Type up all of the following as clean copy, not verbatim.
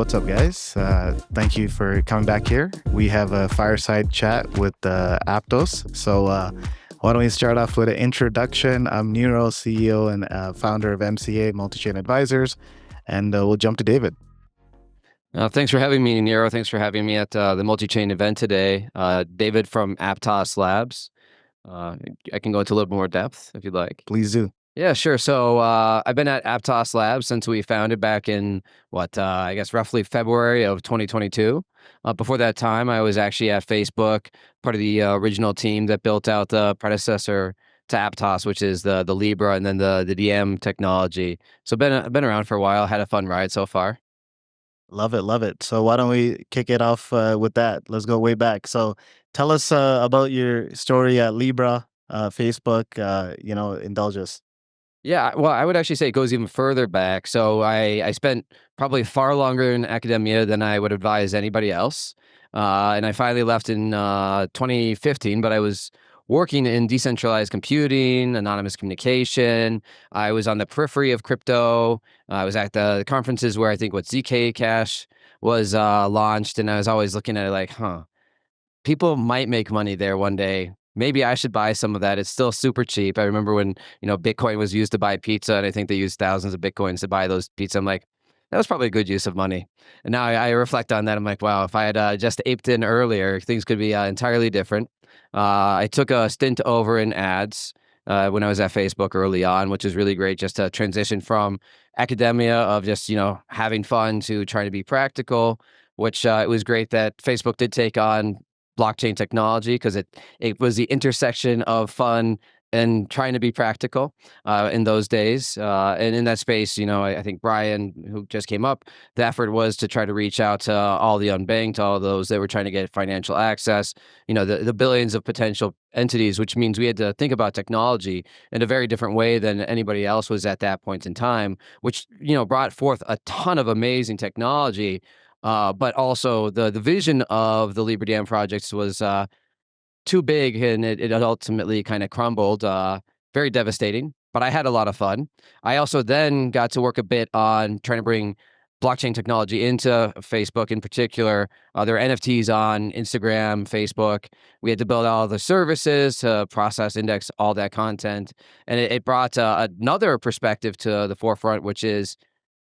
what's up, guys? Thank you for coming back here. We have a fireside chat with Aptos. So why don't we start off with an introduction? I'm Nero, CEO and founder of MCA, Multichain Advisors, and we'll jump to David. Thanks for having me, Nero. Thanks for having me at the Multichain event today. David from Aptos Labs. I can go into a little more depth if you'd like. Please do. Yeah, sure. So I've been at Aptos Labs since we founded back in I guess roughly February of 2022. Before that time, I was actually at Facebook, part of the original team that built out the predecessor to Aptos, which is the Libra and then the DM technology. So been around for a while. Had a fun ride so far. Love it, love it. So why don't we kick it off with that? Let's go way back. So tell us about your story at Libra, Facebook. Indulge us. Yeah, well, I would actually say it goes even further back. So I spent probably far longer in academia than I would advise anybody else. And I finally left in 2015, but I was working in decentralized computing, anonymous communication. I was on the periphery of crypto. I was at the conferences where I think ZK Cash was launched, and I was always looking at it like, people might make money there one day. Maybe I should buy some of that. It's still super cheap. I remember when, Bitcoin was used to buy pizza, and I think they used thousands of Bitcoins to buy those pizza. I'm like, that was probably a good use of money. And now I reflect on that. I'm like, wow, if I had just aped in earlier, things could be entirely different. I took a stint over in ads when I was at Facebook early on, which is really great, just to transition from academia of just, having fun to trying to be practical, which it was great that Facebook did take on blockchain technology because it was the intersection of fun and trying to be practical in those days. And in that space, I think Brian, who just came up, the effort was to try to reach out to all the unbanked, all those that were trying to get financial access, the billions of potential entities, which means we had to think about technology in a very different way than anybody else was at that point in time, which, brought forth a ton of amazing technology. But also the vision of the LibraDM projects was too big, and it ultimately kind of crumbled. Very devastating, but I had a lot of fun. I also then got to work a bit on trying to bring blockchain technology into Facebook in particular. There are NFTs on Instagram, Facebook. We had to build all the services to process, index all that content. And it brought another perspective to the forefront, which is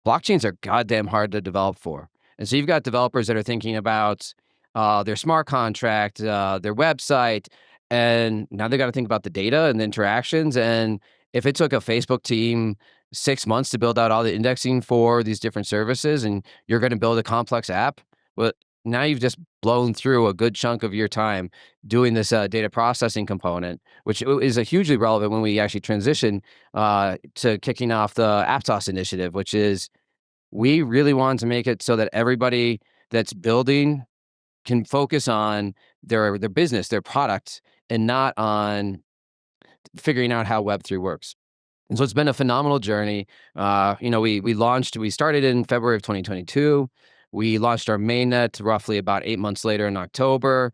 blockchains are goddamn hard to develop for. And so you've got developers that are thinking about their smart contract, their website, and now they got to think about the data and the interactions. And if it took a Facebook team 6 months to build out all the indexing for these different services, and you're going to build a complex app, well, now you've just blown through a good chunk of your time doing this data processing component, which is a hugely relevant when we actually transition to kicking off the Aptos initiative, which is we really wanted to make it so that everybody that's building can focus on their business, their product, and not on figuring out how Web3 works. And so it's been a phenomenal journey. We started in February of 2022. We launched our mainnet roughly about 8 months later in October.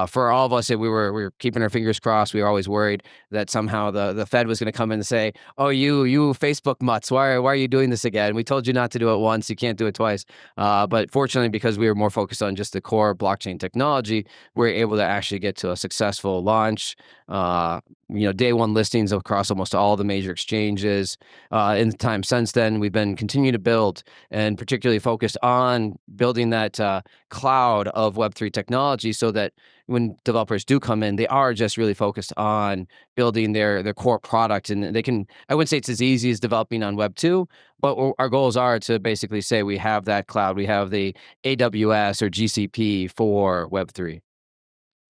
For all of us, we were keeping our fingers crossed. We were always worried that somehow the Fed was going to come in and say, "Oh, you Facebook mutts, why are you doing this again? We told you not to do it once. You can't do it twice." But fortunately, because we were more focused on just the core blockchain technology, we were able to actually get to a successful launch. Day one listings across almost all the major exchanges. In the time since then, we've been continuing to build, and particularly focused on building that cloud of Web3 technology, so that when developers do come in, they are just really focused on building their core product, and they can. I wouldn't say it's as easy as developing on Web 2, but our goals are to basically say we have that cloud, we have the AWS or GCP for Web 3.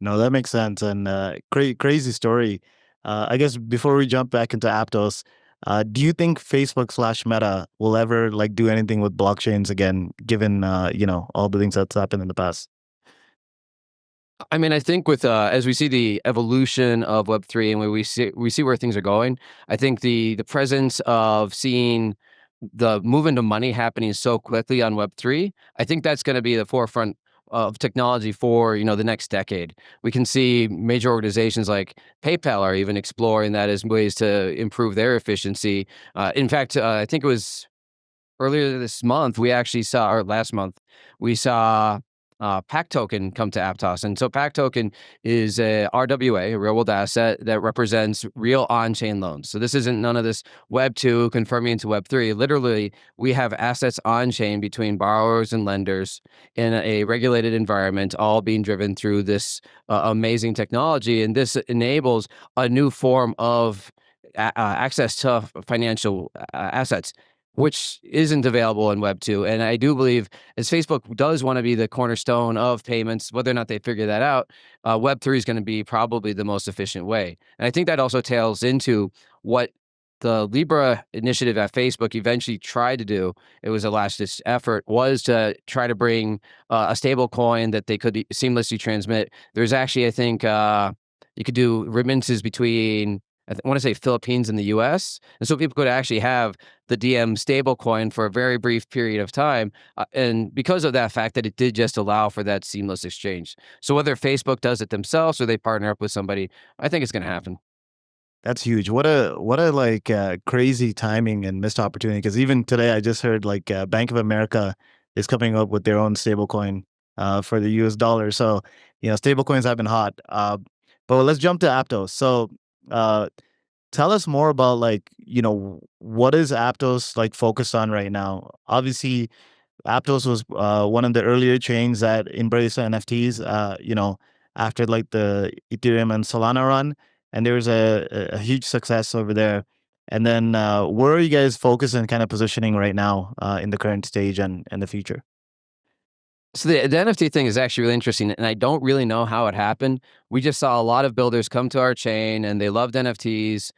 No, that makes sense, and crazy story. I guess before we jump back into Aptos, do you think Facebook/Meta will ever do anything with blockchains again, given all the things that's happened in the past? I mean, I think with as we see the evolution of Web3 and we see where things are going, I think the presence of seeing the movement of money happening so quickly on Web3, I think that's going to be the forefront of technology for the next decade. We can see major organizations like PayPal are even exploring that as ways to improve their efficiency. In fact, I think it was earlier this month, we actually saw, or last month, we saw Pack Token come to Aptos. And so Pack Token is a RWA, a real world asset that represents real on-chain loans. So this isn't none of this Web 2 confirming into Web 3. Literally, we have assets on-chain between borrowers and lenders in a regulated environment, all being driven through this amazing technology. And this enables a new form of access to financial assets, which isn't available in Web 2. And I do believe, as Facebook does want to be the cornerstone of payments, whether or not they figure that out, Web 3 is going to be probably the most efficient way. And I think that also tails into what the Libra initiative at Facebook eventually tried to do. It was a last-ditch effort, was to try to bring a stable coin that they could seamlessly transmit. There's actually, I think, you could do remittances between, I want to say, Philippines and the US. And so people could actually have the DM stablecoin for a very brief period of time. And because of that fact that it did just allow for that seamless exchange. So whether Facebook does it themselves or they partner up with somebody, I think it's going to happen. That's huge. What a like crazy timing and missed opportunity. Because even today, I just heard like Bank of America is coming up with their own stablecoin for the US dollar. So stablecoins have been hot. But let's jump to Aptos. So tell us more about like what is Aptos like focused on right now? Obviously, Aptos was one of the earlier chains that embraced NFTs, after like the Ethereum and Solana run, and there was a huge success over there. And then where are you guys focused and kind of positioning right now in the current stage and the future? So the NFT thing is actually really interesting, and I don't really know how it happened. We just saw a lot of builders come to our chain, and they loved NFTs,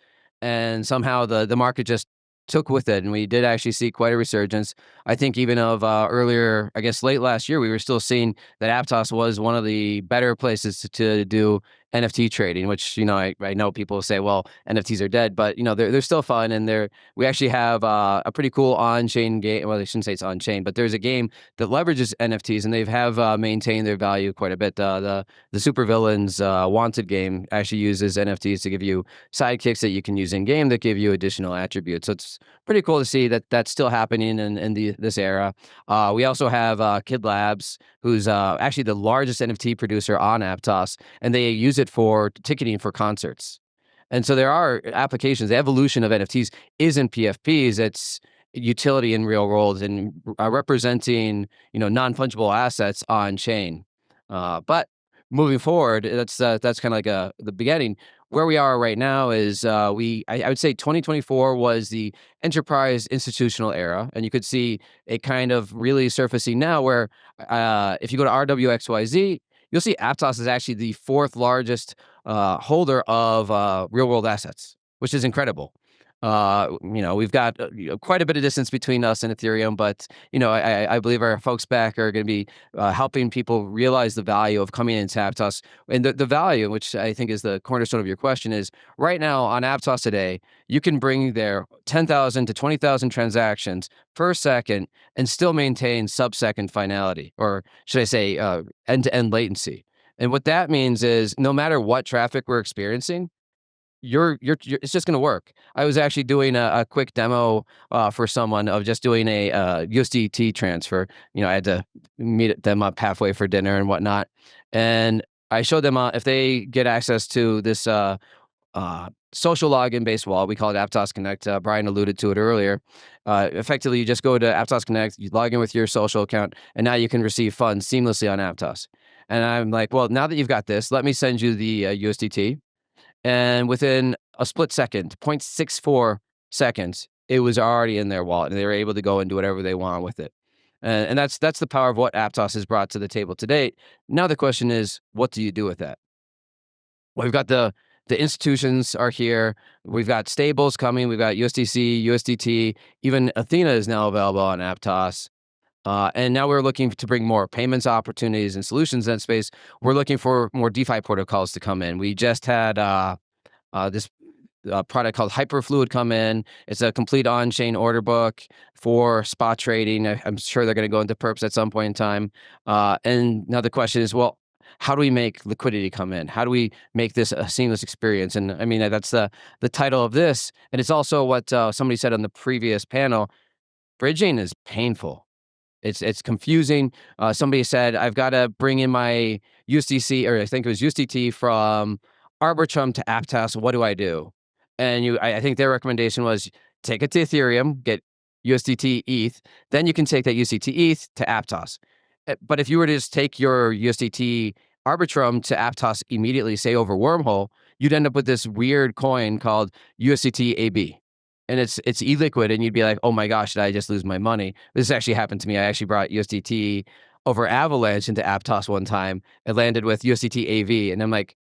and somehow the market just took with it, and we did actually see quite a resurgence. I think even of earlier, I guess late last year, we were still seeing that Aptos was one of the better places to do NFT trading. Which I know people say, well, NFTs are dead, but they're still fun, and we actually have a pretty cool on-chain game. Well, I shouldn't say it's on-chain, but there's a game that leverages NFTs, and they have maintained their value quite a bit. The Supervillains Wanted game actually uses NFTs to give you sidekicks that you can use in game that give you additional attributes. So it's pretty cool to see that that's still happening in this era. We also have Kid Labs, who's actually the largest NFT producer on Aptos, and they use it for ticketing for concerts. And so there are applications. The evolution of NFTs isn't PFPs. It's utility in real world and representing non-fungible assets on chain. But moving forward, that's kind of like the beginning. Where we are right now is I would say 2024 was the enterprise institutional era, and you could see it kind of really surfacing now. Where if you go to RWXYZ, you'll see Aptos is actually the fourth largest holder of real world assets, which is incredible. We've got quite a bit of distance between us and Ethereum, but I believe our folks back are going to be helping people realize the value of coming into Aptos. And the value, which I think is the cornerstone of your question, is right now on Aptos today, you can bring there 10,000 to 20,000 transactions per second and still maintain sub-second finality, or should I say end-to-end latency. And what that means is no matter what traffic we're experiencing, it's just going to work. I was actually doing a quick demo for someone of just doing a USDT transfer. I had to meet them up halfway for dinner and whatnot, and I showed them if they get access to this social login based wallet. We call it Aptos Connect. Brian alluded to it earlier. Effectively, you just go to Aptos Connect, you log in with your social account, and now you can receive funds seamlessly on Aptos. And I'm like, well, now that you've got this, let me send you the USDT. And within a split second, 0.64 seconds, it was already in their wallet, and they were able to go and do whatever they want with it. And that's the power of what Aptos has brought to the table to date. Now the question is, what do you do with that? Well, we've got the institutions are here. We've got stables coming. We've got USDC, USDT. Even Athena is now available on Aptos. And now we're looking to bring more payments opportunities and solutions in that space. We're looking for more DeFi protocols to come in. We just had this product called Hyperfluid come in. It's a complete on-chain order book for spot trading. I'm sure they're going to go into perps at some point in time. And now the question is, well, how do we make liquidity come in? How do we make this a seamless experience? And I mean, that's the title of this. And it's also what somebody said on the previous panel. bridging is painful. It's confusing. Somebody said, I've got to bring in my USDC, or I think it was USDT from Arbitrum to Aptos. What do I do? And I think their recommendation was take it to Ethereum, get USDT ETH, then you can take that USDT ETH to Aptos. But if you were to just take your USDT Arbitrum to Aptos immediately, say over Wormhole, you'd end up with this weird coin called USDT AB. And it's illiquid, and you'd be like, oh my gosh, did I just lose my money? This actually happened to me. I actually brought USDT over Avalanche into Aptos one time. It landed with USDT AV, and I'm like,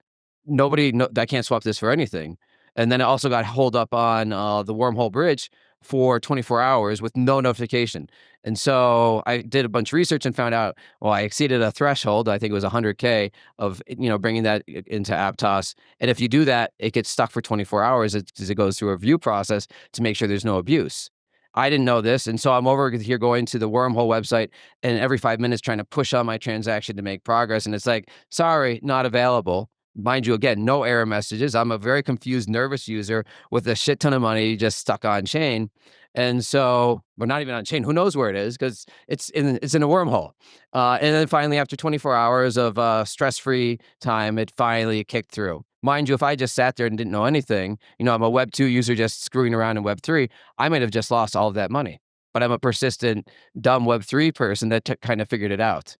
I can't swap this for anything. And then it also got holed up on the Wormhole bridge for 24 hours with no notification. And so I did a bunch of research and found out, well, I exceeded a threshold. I think it was 100K of, bringing that into Aptos. And if you do that, it gets stuck for 24 hours as it goes through a review process to make sure there's no abuse. I didn't know this. And so I'm over here going to the Wormhole website and every 5 minutes trying to push on my transaction to make progress. And it's like, sorry, not available. Mind you, again, no error messages. I'm a very confused, nervous user with a shit ton of money just stuck on chain. And so we're not even on chain. Who knows where it is, because it's in a wormhole. And then finally, after 24 hours of stress-free time, it finally kicked through. Mind you, if I just sat there and didn't know anything, I'm a Web 2 user just screwing around in Web 3, I might have just lost all of that money. But I'm a persistent, dumb Web 3 person that kind of figured it out.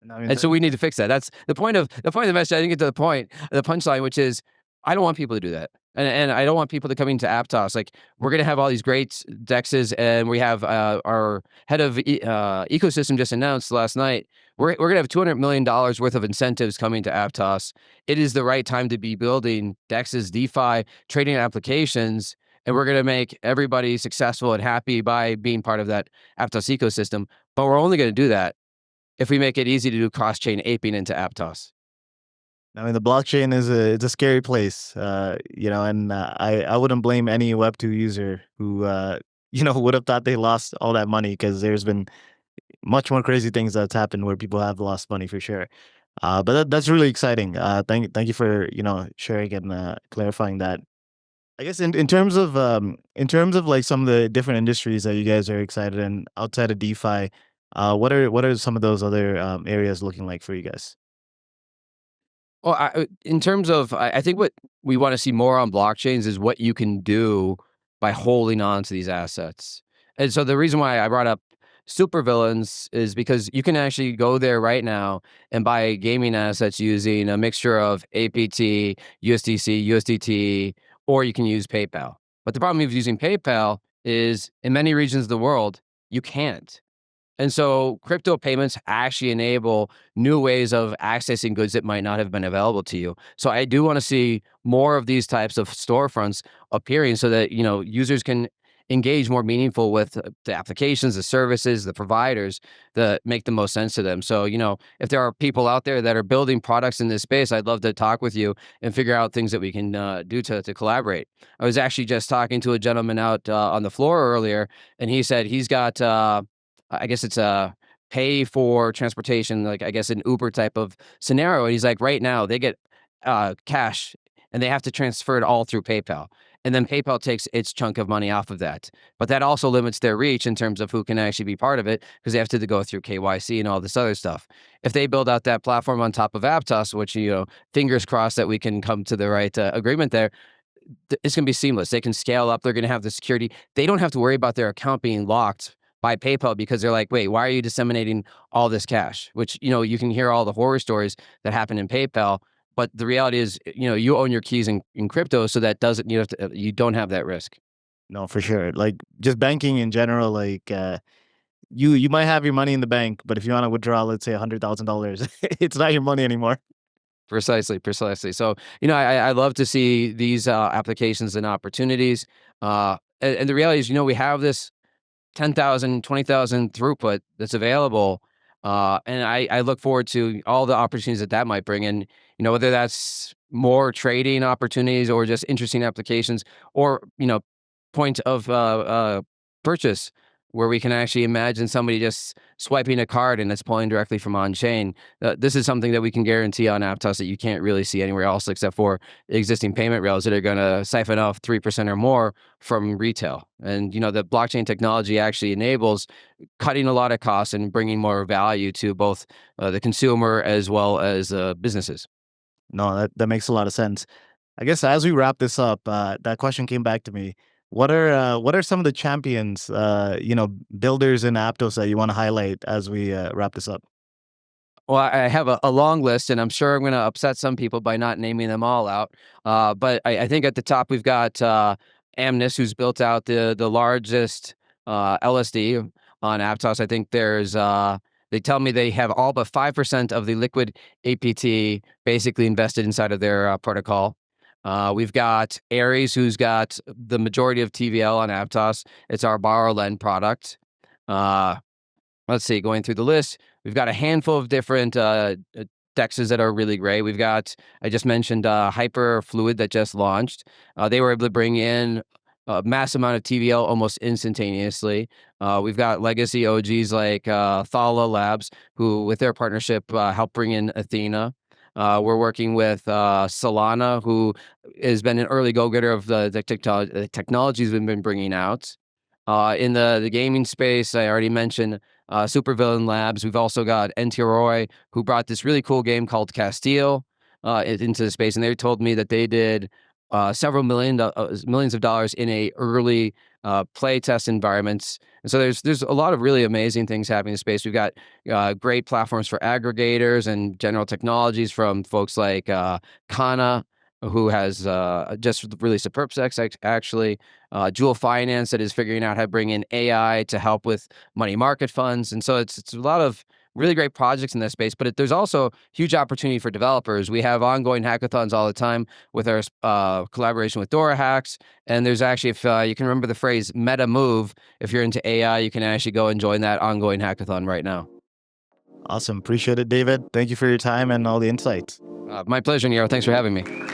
I mean, And so we need to fix that. That's the point of the message. I didn't get to the punchline, which is I don't want people to do that. And I don't want people to come into Aptos. Like, we're going to have all these great dexes, and we have our head of ecosystem just announced last night, we're going to have $200 million worth of incentives coming to Aptos. It is the right time to be building dexes, DeFi, trading applications, and we're going to make everybody successful and happy by being part of that Aptos ecosystem. But we're only going to do that if we make it easy to do cross-chain aping into Aptos. I mean, the blockchain is it's a scary place, and I wouldn't blame any Web2 user who, would have thought they lost all that money, because there's been much more crazy things that's happened where people have lost money for sure. But that's really exciting. Thank you for, sharing and clarifying that. I guess in terms of like some of the different industries that you guys are excited in outside of DeFi, what are some of those other areas looking like for you guys? Well, in terms of, I think what we want to see more on blockchains is what you can do by holding on to these assets. And so the reason why I brought up supervillains is because you can actually go there right now and buy gaming assets using a mixture of APT, USDC, USDT, or you can use PayPal. But the problem with using PayPal is in many regions of the world, you can't. And so crypto payments actually enable new ways of accessing goods that might not have been available to you. So I do want to see more of these types of storefronts appearing so that, users can engage more meaningful with the applications, the services, the providers that make the most sense to them. So, if there are people out there that are building products in this space, I'd love to talk with you and figure out things that we can do to collaborate. I was actually just talking to a gentleman out on the floor earlier, and he said he's got I guess it's a pay for transportation, like I guess an Uber type of scenario. And he's like, right now they get cash and they have to transfer it all through PayPal. And then PayPal takes its chunk of money off of that. But that also limits their reach in terms of who can actually be part of it, because they have to go through KYC and all this other stuff. If they build out that platform on top of Aptos, which, fingers crossed that we can come to the right agreement there, it's going to be seamless. They can scale up. They're going to have the security. They don't have to worry about their account being locked by PayPal, because they're like, wait, why are you disseminating all this cash? Which, you can hear all the horror stories that happen in PayPal. But the reality is, you own your keys in crypto, so that doesn't, you don't have that risk. No, for sure. Like, just banking in general, like you might have your money in the bank, but if you want to withdraw, let's say $100,000, it's not your money anymore. Precisely, precisely. So, I love to see these applications and opportunities. And the reality is, we have this 10,000, 20,000 throughput that's available. And I look forward to all the opportunities that might bring in, whether that's more trading opportunities or just interesting applications, or, point of purchase where we can actually imagine somebody just swiping a card and it's pulling directly from on chain. This is something that we can guarantee on Aptos that you can't really see anywhere else except for existing payment rails that are going to siphon off 3% or more from retail. And the blockchain technology actually enables cutting a lot of costs and bringing more value to both the consumer as well as businesses. No, that makes a lot of sense. I guess as we wrap this up, that question came back to me. What are some of the champions, builders in Aptos that you want to highlight as we wrap this up? Well, I have a long list, and I'm sure I'm going to upset some people by not naming them all out. But I think at the top we've got Amnis, who's built out the largest LSD on Aptos. I think they tell me they have all but 5% of the liquid APT basically invested inside of their protocol. We've got Ares, who's got the majority of TVL on Aptos. It's our borrow lend product. Let's see, going through the list, we've got a handful of different dexes that are really great. I just mentioned Hyperfluid that just launched. They were able to bring in a massive amount of TVL almost instantaneously. We've got legacy OGs like Thala Labs, who with their partnership helped bring in Athena. We're working with Solana, who has been an early go-getter of the technologies we've been bringing out. In the gaming space, I already mentioned Supervillain Labs. We've also got NT who brought this really cool game called Castile into the space, and they told me that they did several millions of dollars in a early play test environments. And so there's a lot of really amazing things happening in the space. We've got great platforms for aggregators and general technologies from folks like Kana, who has just really superb sex, actually. Jewel Finance that is figuring out how to bring in AI to help with money market funds. And so it's a lot of really great projects in this space, but there's also huge opportunity for developers. We have ongoing hackathons all the time with our collaboration with Dora Hacks. And there's actually, if you can remember the phrase meta move, if you're into AI, you can actually go and join that ongoing hackathon right now. Awesome. Appreciate it, David. Thank you for your time and all the insights. My pleasure, Nero. Thanks for having me.